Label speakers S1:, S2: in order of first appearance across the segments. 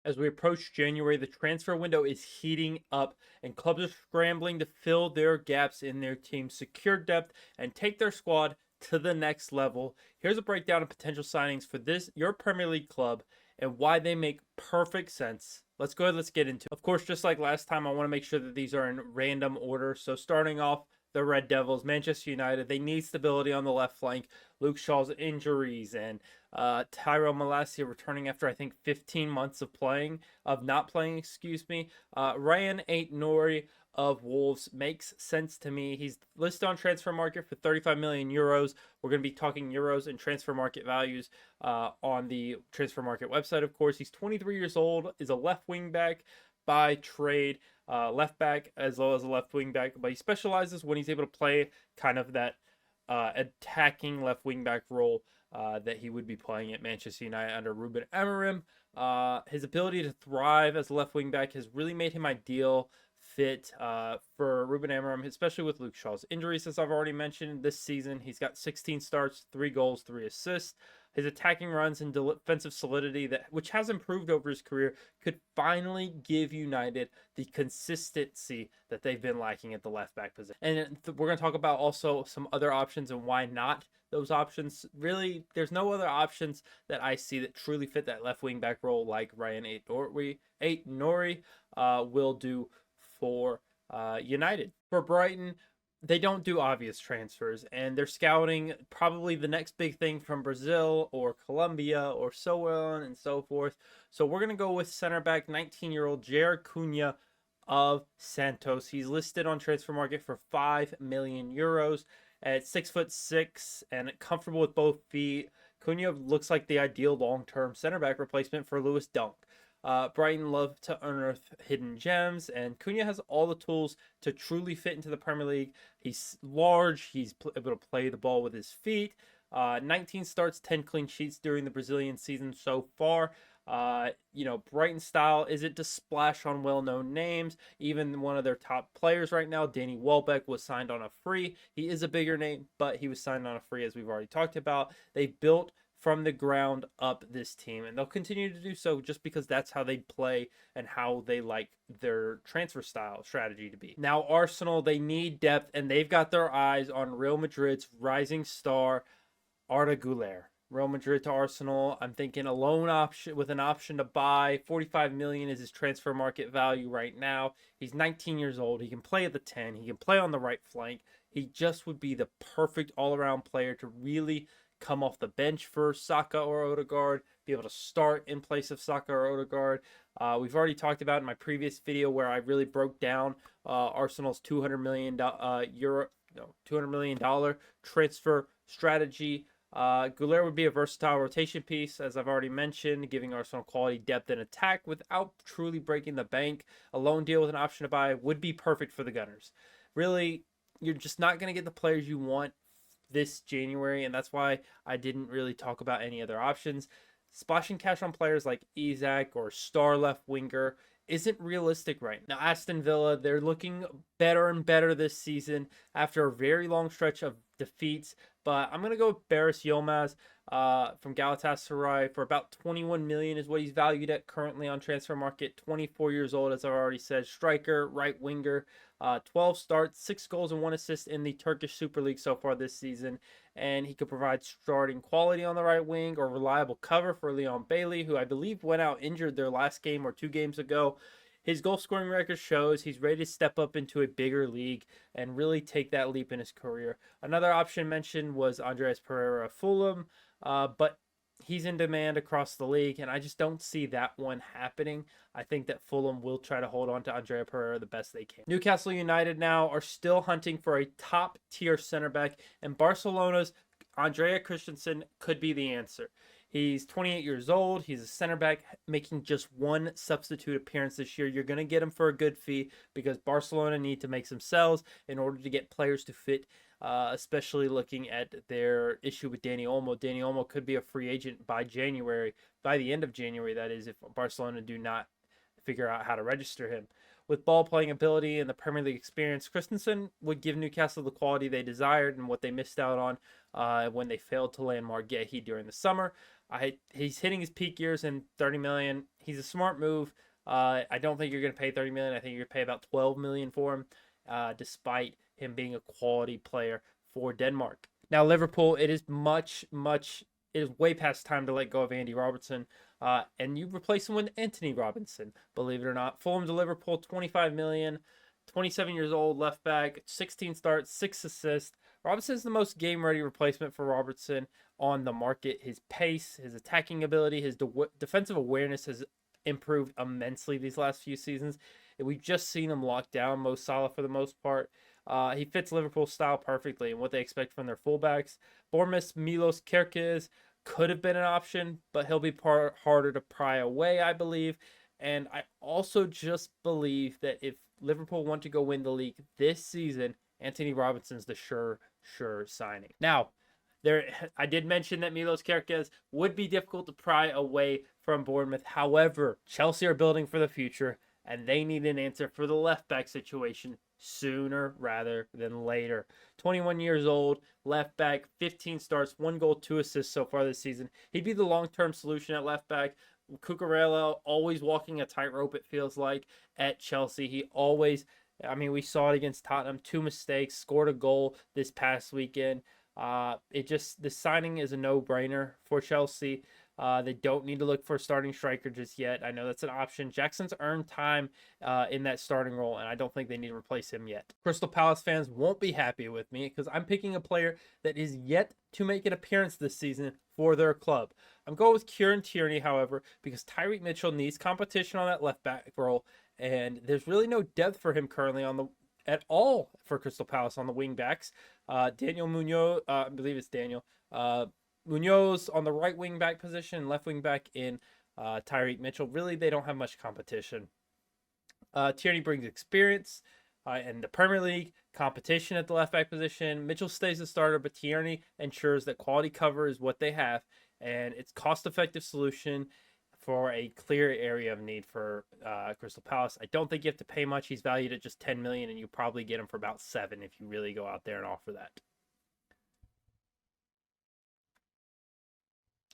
S1: As we approach January, the transfer window is heating up, and clubs are scrambling to fill their gaps in their team, secure depth, and take their squad to the next level. Here's a breakdown of potential signings for your Premier League club and why they make perfect sense. Let's go ahead, let's get into it. Of course, just like last time, I want to make sure that these are in random order. So starting off, the Red Devils, Manchester United, they need stability on the left flank. Luke Shaw's injuries and Tyrell Malacia returning after I think 15 months of not playing, excuse me. Ryan Ait-Nouri of Wolves makes sense to me. He's listed on transfer market for 35 million euros. We're going to be talking euros and transfer market values on the transfer market website, of course. He's 23 years old, is a left wing back by trade, left back as well as a left wing back, but he specializes when he's able to play kind of that attacking left wing back role that he would be playing at Manchester United under Ruben Amorim. His ability to thrive as a left wing back has really made him ideal fit for Ruben Amorim, especially with Luke Shaw's injuries, as I've already mentioned. This season, he's got 16 starts, 3 goals, 3 assists. His attacking runs and defensive solidity, which has improved over his career, could finally give United the consistency that they've been lacking at the left back position. And we're going to talk about also some other options and why not those options. Really, there's no other options that I see that truly fit that left wing back role like Ryan Ait-Nouri will do for United. For Brighton, they don't do obvious transfers, and they're scouting probably the next big thing from Brazil or Colombia or so on and so forth. So we're going to go with center back 19-year-old Jair Cunha of Santos. He's listed on transfer market for 5 million euros at 6'6" and comfortable with both feet. Cunha looks like the ideal long-term center back replacement for Lewis Dunk. Brighton love to unearth hidden gems, and Cunha has all the tools to truly fit into the Premier League. He's large, he's able to play the ball with his feet. 19 starts, 10 clean sheets during the Brazilian season so far. Brighton style isn't to splash on well-known names. Even one of their top players right now, Danny Welbeck, was signed on a free. He is a bigger name, but he was signed on a free, as we've already talked about. They built from the ground up this team, and they'll continue to do so just because that's how they play and how they like their transfer style strategy to be. Now Arsenal, they need depth, and they've got their eyes on Real Madrid's rising star Arda Güler. Real Madrid to Arsenal, I'm thinking a loan option with an option to buy. 45 million is his transfer market value right now. He's 19 years old. He can play at the 10. He can play on the right flank. He just would be the perfect all-around player to really come off the bench for Saka or Odegaard, be able to start in place of Saka or Odegaard. We've already talked about in my previous video where I really broke down Arsenal's $200 million transfer strategy. Güler would be a versatile rotation piece, as I've already mentioned, giving Arsenal quality depth and attack without truly breaking the bank. A loan deal with an option to buy would be perfect for the Gunners. Really, you're just not going to get the players you want this January, and that's why I didn't really talk about any other options. Splashing cash on players like Isak or star left winger isn't realistic right now. Aston Villa, they're looking better and better this season after a very long stretch of defeats, but I'm going to go with Barış Yilmaz from Galatasaray for about 21 million is what he's valued at currently on transfer market. 24 years old, as I've already said, striker, right winger. 12 starts, 6 goals and 1 assist in the Turkish Super League so far this season, and he could provide starting quality on the right wing or reliable cover for Leon Bailey, who I believe went out injured their last game or 2 games ago. His goal scoring record shows he's ready to step up into a bigger league and really take that leap in his career. Another option mentioned was Andreas Pereira of Fulham, but he's in demand across the league, and I just don't see that one happening. I think that Fulham will try to hold on to Andrea Pereira the best they can. Newcastle United now are still hunting for a top-tier center back, and Barcelona's Andrea Christensen could be the answer. He's 28 years old. He's a center back making just 1 substitute appearance this year. You're going to get him for a good fee because Barcelona need to make some sales in order to get players to fit, especially looking at their issue with Dani Olmo. Dani Olmo could be a free agent by the end of January, that is, if Barcelona do not figure out how to register him. With ball playing ability and the Premier League experience, Christensen would give Newcastle the quality they desired and what they missed out on when they failed to land Marguehi during the summer. He's hitting his peak years in 30 million. He's a smart move. I don't think you're going to pay 30 million. I think you're going to pay about 12 million for him, despite him being a quality player for Denmark. Now, Liverpool, it is it is way past time to let go of Andy Robertson, and you replace him with Anthony Robinson, believe it or not. Fulham to Liverpool, 25 million, 27 years old, left back, 16 starts, 6 assists. Robinson is the most game-ready replacement for Robertson on the market. His pace, his attacking ability, his defensive awareness has improved immensely these last few seasons. We've just seen him lock down Mo Salah for the most part. He fits Liverpool's style perfectly and what they expect from their fullbacks. Bournemouth's Milos Kerkez could have been an option, but he'll be harder to pry away, I believe. And I also just believe that if Liverpool want to go win the league this season, Anthony Robinson's the sure signing. Now, I did mention that Milos Kerkez would be difficult to pry away from Bournemouth. However, Chelsea are building for the future, and they need an answer for the left back situation sooner rather than later. 21 years old, left back, 15 starts, 1 goal, 2 assists so far this season. He'd be the long-term solution at left back. Cucurella always walking a tightrope, it feels like, at Chelsea. He always, we saw it against Tottenham, 2 mistakes, scored a goal this past weekend. The signing is a no-brainer for Chelsea. They don't need to look for a starting striker just yet. I know that's an option. Jackson's earned time in that starting role, and I don't think they need to replace him yet. Crystal Palace fans won't be happy with me because I'm picking a player that is yet to make an appearance this season for their club. I'm going with Kieran Tierney, however, because Tyreek Mitchell needs competition on that left back role, and there's really no depth for him currently at all for Crystal Palace on the wing backs. Daniel Munoz, I believe it's Daniel. Munoz on the right wing back position, left wing back in Tyreek Mitchell. Really, they don't have much competition. Tierney brings experience in the Premier League, competition at the left back position. Mitchell stays the starter, but Tierney ensures that quality cover is what they have, and it's cost-effective solution for a clear area of need for Crystal Palace. I don't think you have to pay much. He's valued at just 10 million, and you probably get him for about 7 if you really go out there and offer that.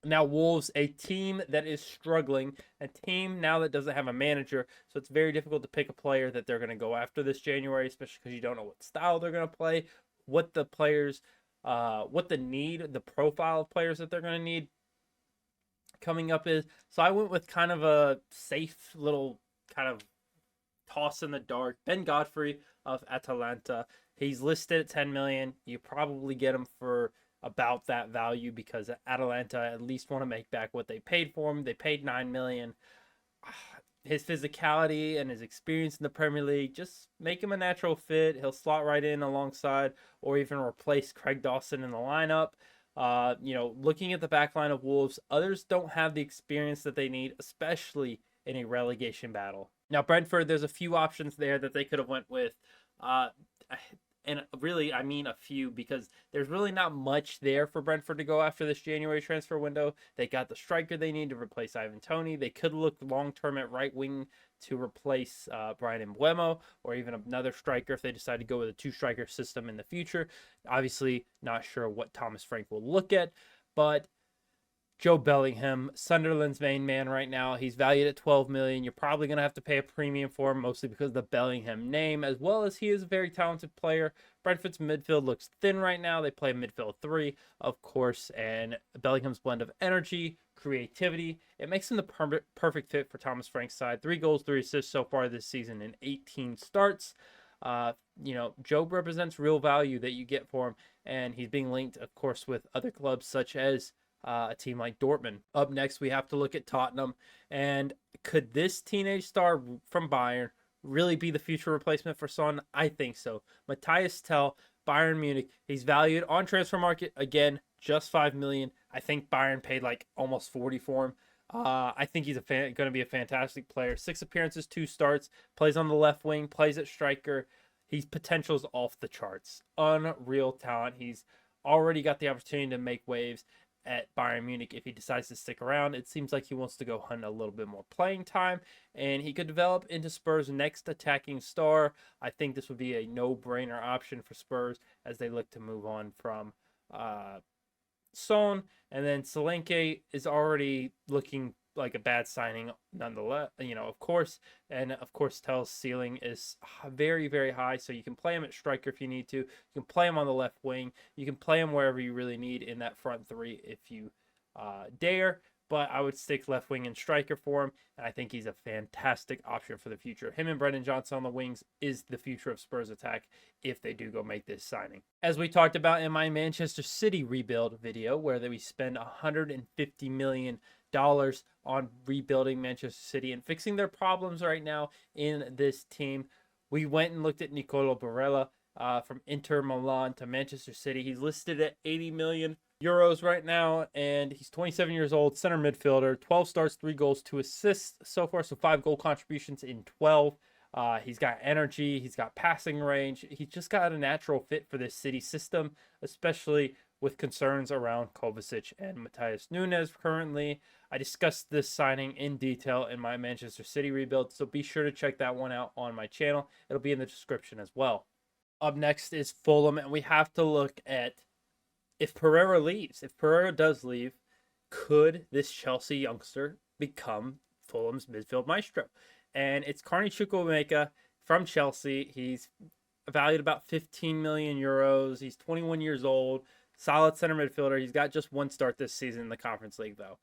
S1: Now, Wolves, a team that is struggling, a team now that doesn't have a manager, so it's very difficult to pick a player that they're going to go after this January, especially because you don't know what style they're going to play, what the players, the profile of players that they're going to need coming up is. So I went with kind of a safe little kind of toss in the dark. Ben Godfrey of Atalanta. He's listed at 10 million. You probably get him for about that value because Atalanta at least want to make back what they paid for him. They paid 9 million. His physicality and his experience in the Premier League just make him a natural fit. He'll slot right in alongside or even replace Craig Dawson in the lineup. Looking at the back line of Wolves, others don't have the experience that they need, especially in a relegation battle. Now, Brentford, there's a few options there that they could have went with. And really, I mean a few, because there's really not much there for Brentford to go after this January transfer window. They got the striker they need to replace Ivan Toney. They could look long-term at right wing to replace Brian Mbeumo, or even another striker if they decide to go with a 2-striker system in the future. Obviously, not sure what Thomas Frank will look at, but Joe Bellingham, Sunderland's main man right now. He's valued at 12 million. You're probably going to have to pay a premium for him, mostly because of the Bellingham name, as well as he is a very talented player. Brentford's midfield looks thin right now. They play midfield 3, of course, and Bellingham's blend of energy, creativity, it makes him the perfect fit for Thomas Frank's side. 3 goals, 3 assists so far this season in 18 starts. Joe represents real value that you get for him, and he's being linked, of course, with other clubs such as a team like Dortmund. Up next, we have to look at Tottenham. And could this teenage star from Bayern really be the future replacement for Son? I think so. Matthias Tell, Bayern Munich. He's valued on transfer market, again, just 5 million. I think Bayern paid like almost 40 for him. I think he's going to be a fantastic player. 6 appearances, 2 starts, plays on the left wing, plays at striker. His potential's off the charts. Unreal talent. He's already got the opportunity to make waves at Bayern Munich if he decides to stick around. It seems like he wants to go hunt a little bit more playing time, and he could develop into Spurs' next attacking star. I think this would be a no-brainer option for Spurs as they look to move on from Son, and then Solanke is already looking like a bad signing nonetheless, of course. And of course, Tell's ceiling is very, very high. So you can play him at striker if you need to. You can play him on the left wing. You can play him wherever you really need in that front three if you dare. But I would stick left wing and striker for him. And I think he's a fantastic option for the future. Him and Brendan Johnson on the wings is the future of Spurs attack if they do go make this signing. As we talked about in my Manchester City rebuild video, where we spend $150 million on rebuilding Manchester City and fixing their problems right now in this team, we went and looked at Nicolo Barella from Inter Milan to Manchester City. He's listed at 80 million euros right now, and he's 27 years old, center midfielder, 12 starts, 3 goals, 2 assists so far, so 5 goal contributions in 12. He's got energy, he's got passing range, he's just got a natural fit for this City system, especially with concerns around Kovacic and Matheus Nunes currently. I discussed this signing in detail in my Manchester City rebuild, so be sure to check that one out on my channel. It'll be in the description as well. Up next is Fulham, and we have to look at if Pereira leaves. If Pereira does leave, could this Chelsea youngster become Fulham's midfield maestro? And it's Carney Chukwuemeka from Chelsea. He's valued about 15 million euros. He's 21 years old, solid center midfielder. He's got just 1 start this season in the Conference League, though.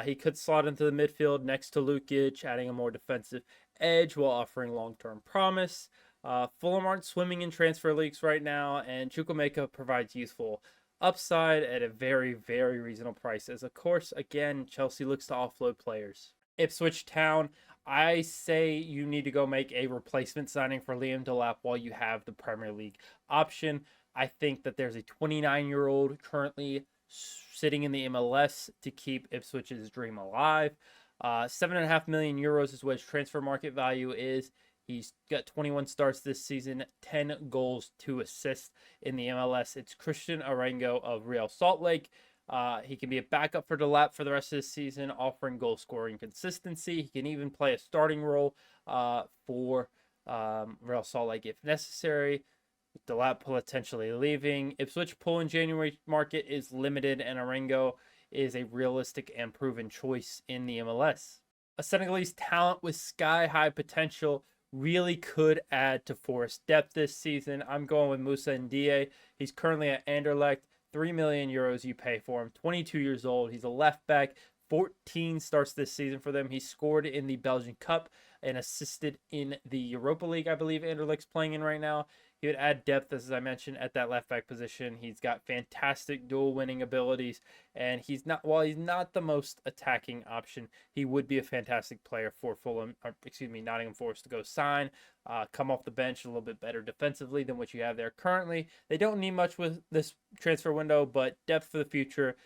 S1: He could slot into the midfield next to Lukic, adding a more defensive edge while offering long-term promise. Fulham aren't swimming in transfer leagues right now, and Chukwuemeka provides useful upside at a very, very reasonable price. As of course, again, Chelsea looks to offload players. Ipswich Town, I say you need to go make a replacement signing for Liam Delap while you have the Premier League option. I think that there's a 29-year-old currently sitting in the MLS to keep Ipswich's dream alive. 7.5 million euros is what his transfer market value is. He's got 21 starts this season, 10 goals, 2 assists in the MLS. It's Christian Arango of Real Salt Lake. He can be a backup for Delap for the rest of the season, offering goal-scoring consistency. He can even play a starting role for Real Salt Lake if necessary. Delap potentially leaving. Ipswich pull in January market is limited, and Arango is a realistic and proven choice in the MLS. A Senegalese talent with sky-high potential really could add to Forest depth this season. I'm going with Moussa Ndiaye. He's currently at Anderlecht. 3 million euros you pay for him. 22 years old. He's a left back. 14 starts this season for them. He scored in the Belgian Cup and assisted in the Europa League, I believe Anderlecht's playing in right now. He would add depth, as I mentioned, at that left back position. He's got fantastic dual winning abilities, and while he's not the most attacking option, he would be a fantastic player for Nottingham Forest to go sign. Come off the bench a little bit better defensively than what you have there currently. They don't need much with this transfer window, but depth for the future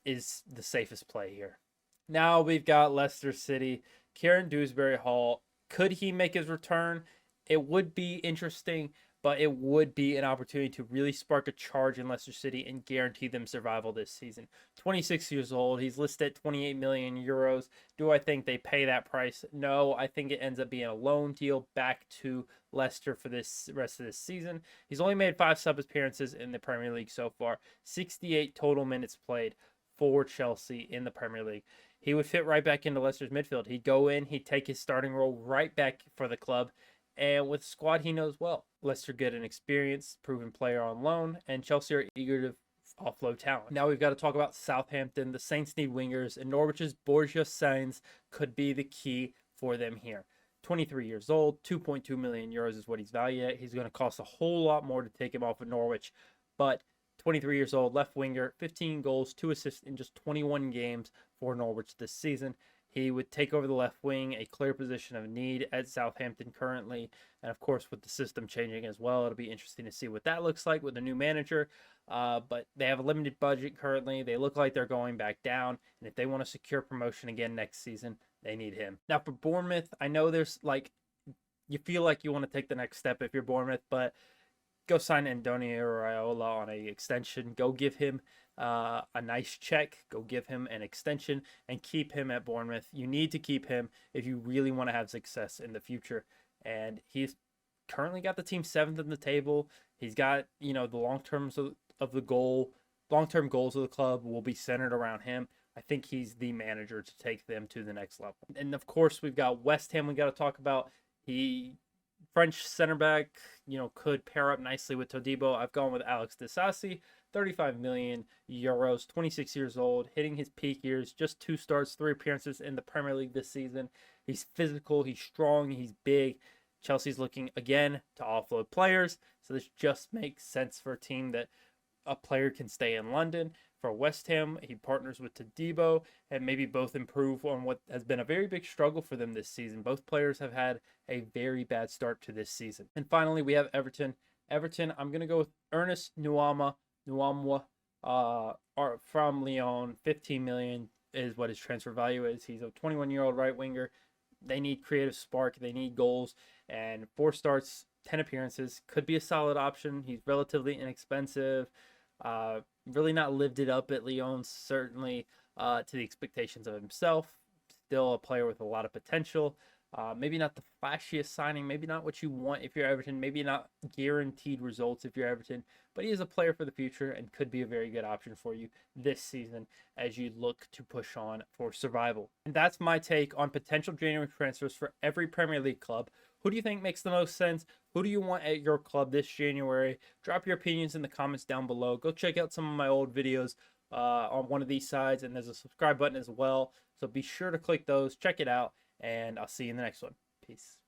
S1: is the safest play here. Now we've got Leicester City. Kieran Dewsbury-Hall. Could he make his return? It would be interesting, but it would be an opportunity to really spark a charge in Leicester City and guarantee them survival this season. 26 years old. He's listed at 28 million euros. Do I think they pay that price? No, I think it ends up being a loan deal back to Leicester for this rest of this season. He's only made 5 sub appearances in the Premier League so far. 68 total minutes played for Chelsea in the Premier League. He would fit right back into Leicester's midfield. He'd go in, he'd take his starting role right back for the club. And with the squad he knows well. Leicester get an experienced, proven player on loan, and Chelsea are eager to offload talent. Now we've got to talk about Southampton. The Saints need wingers, and Norwich's Borja Sainz could be the key for them here. 23 years old, 2.2 million euros is what he's valued at. He's going to cost a whole lot more to take him off of Norwich, but 23 years old, left winger, 15 goals, 2 assists in just 21 games for Norwich this season. He would take over the left wing, a clear position of need at Southampton currently. And of course, with the system changing as well, it'll be interesting to see what that looks like with the new manager. But they have a limited budget currently. They look like they're going back down. And if they want to secure promotion again next season, they need him. Now for Bournemouth, I know there's you feel like you want to take the next step if you're Bournemouth, but go sign Antonio Raiola on an extension. Go give him a nice check. Go give him an extension and keep him at Bournemouth. You need to keep him if you really want to have success in the future. And he's currently got the team 7th in the table. He's got, the long terms of the goal long-term goals of the club will be centered around him. I think he's the manager to take them to the next level. And of course, we've got West Ham we got to talk about. He French center back, could pair up nicely with Todibo. I've gone with Alex Disasi, 35 million euros, 26 years old, hitting his peak years, just 2 starts, 3 appearances in the Premier League this season. He's physical, he's strong, he's big. Chelsea's looking again to offload players, so this just makes sense for a team that a player can stay in London. For West Ham, he partners with Todibo, and maybe both improve on what has been a very big struggle for them this season. Both players have had a very bad start to this season. And finally, we have Everton. I'm going to go with Ernest Nuamwa, from Lyon. 15 million is what his transfer value is. He's a 21-year-old right winger. They need creative spark. They need goals. And 4 starts, 10 appearances. Could be a solid option. He's relatively inexpensive. Really not lived it up at Lyon, certainly to the expectations of himself. Still a player with a lot of potential. Maybe not the flashiest signing, maybe not what you want if you're Everton, maybe not guaranteed results if you're Everton, but he is a player for the future and could be a very good option for you this season as you look to push on for survival. And that's my take on potential January transfers for every Premier League club. Who do you think makes the most sense? Who do you want at your club this January? Drop your opinions in the comments down below. Go check out some of my old videos on one of these sides, and there's a subscribe button as well. So be sure to click those, check it out, and I'll see you in the next one. Peace.